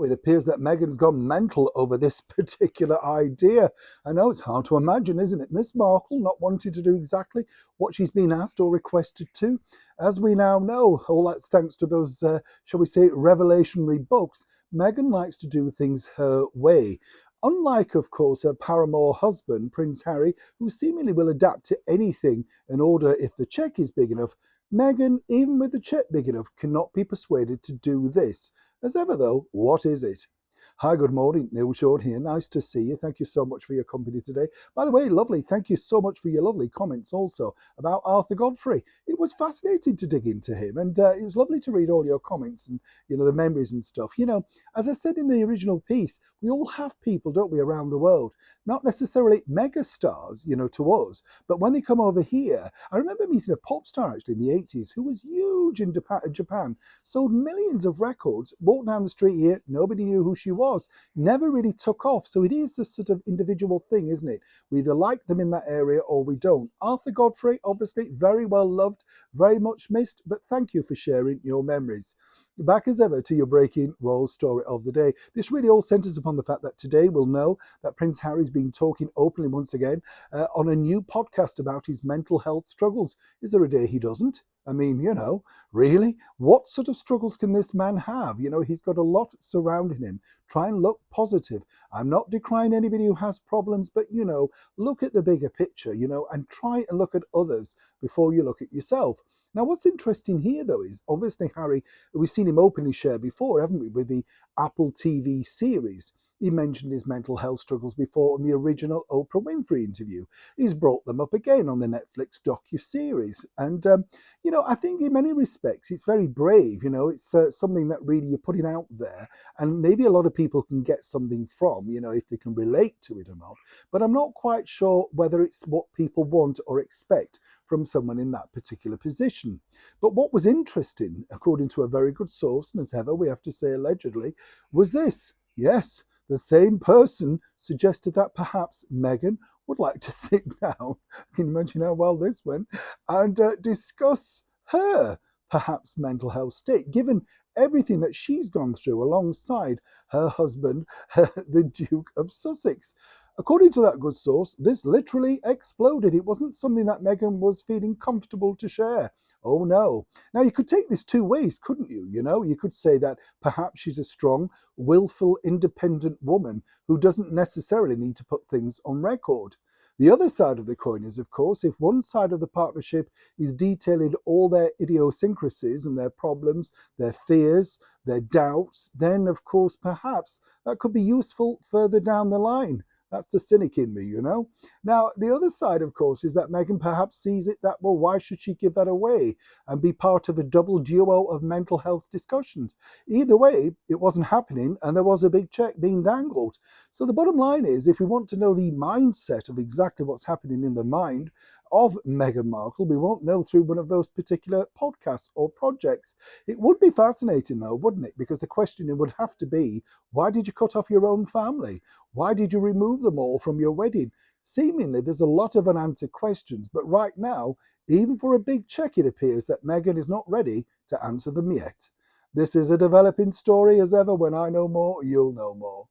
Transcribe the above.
It appears that Meghan's gone mental over this particular idea. I know it's hard to imagine, isn't it? Miss Markle not wanting to do exactly what she's been asked or requested to. As we now know, all that's thanks to those, shall we say, revelationary books, Meghan likes to do things her way. Unlike, of course, her paramour husband, Prince Harry, who seemingly will adapt to anything in order if the cheque is big enough, Meghan, even with the cheque big enough, cannot be persuaded to do this. As ever, though, what is it? Hi, good morning. Neil Short here. Nice to see you. Thank you so much for your company today. By the way, lovely. Thank you so much for your lovely comments also about Arthur Godfrey. It was fascinating to dig into him, and it was lovely to read all your comments and the memories and stuff. As I said in the original piece, we all have people, don't we, around the world, not necessarily mega stars, to us, but when they come over here, I remember meeting a pop star actually in the 80s who was huge in Japan, sold millions of records, walked down the street here, nobody knew who she was, never really took off. So it is a sort of individual thing, isn't it? We either like them in that area or we don't. Arthur Godfrey, obviously very well loved, very much missed, but thank you for sharing your memories. Back as ever to your breaking royal story of the day. This really all centres upon the fact that today we'll know that Prince Harry's been talking openly once again on a new podcast about his mental health struggles. Is there a day he doesn't? I mean, really? What sort of struggles can this man have? He's got a lot surrounding him. Try and look positive. I'm not decrying anybody who has problems, but, look at the bigger picture, and try and look at others before you look at yourself. Now, what's interesting here, though, is obviously Harry, we've seen him openly share before, haven't we, with the Apple TV series. He mentioned his mental health struggles before on the original Oprah Winfrey interview. He's brought them up again on the Netflix docu-series. And, I think in many respects, it's very brave. It's something that really you're putting out there. And maybe a lot of people can get something from, if they can relate to it or not. But I'm not quite sure whether it's what people want or expect from someone in that particular position. But what was interesting, according to a very good source, and as ever we have to say allegedly, was this. Yes, the same person suggested that perhaps Meghan would like to sit down, can you imagine how well this went, and discuss her perhaps mental health state, given everything that she's gone through alongside her husband, the Duke of Sussex. According to that good source, this literally exploded. It wasn't something that Meghan was feeling comfortable to share. Oh no. Now you could take this two ways, couldn't you? You could say that perhaps she's a strong, willful, independent woman who doesn't necessarily need to put things on record. The other side of the coin is, of course, if one side of the partnership is detailing all their idiosyncrasies and their problems, their fears, their doubts, then, of course, perhaps that could be useful further down the line. That's the cynic in me, Now, the other side, of course, is that Meghan perhaps sees it that, well, why should she give that away and be part of a double duo of mental health discussions? Either way, it wasn't happening and there was a big check being dangled. So the bottom line is, if we want to know the mindset of exactly what's happening in the mind of Meghan Markle, we won't know through one of those particular podcasts or projects. It would be fascinating, though, wouldn't it? Because the question would have to be, why did you cut off your own family? Why did you remove them all from your wedding? Seemingly, there's a lot of unanswered questions, but right now, even for a big check, it appears that Meghan is not ready to answer them yet. This is a developing story. As ever, when I know more, you'll know more.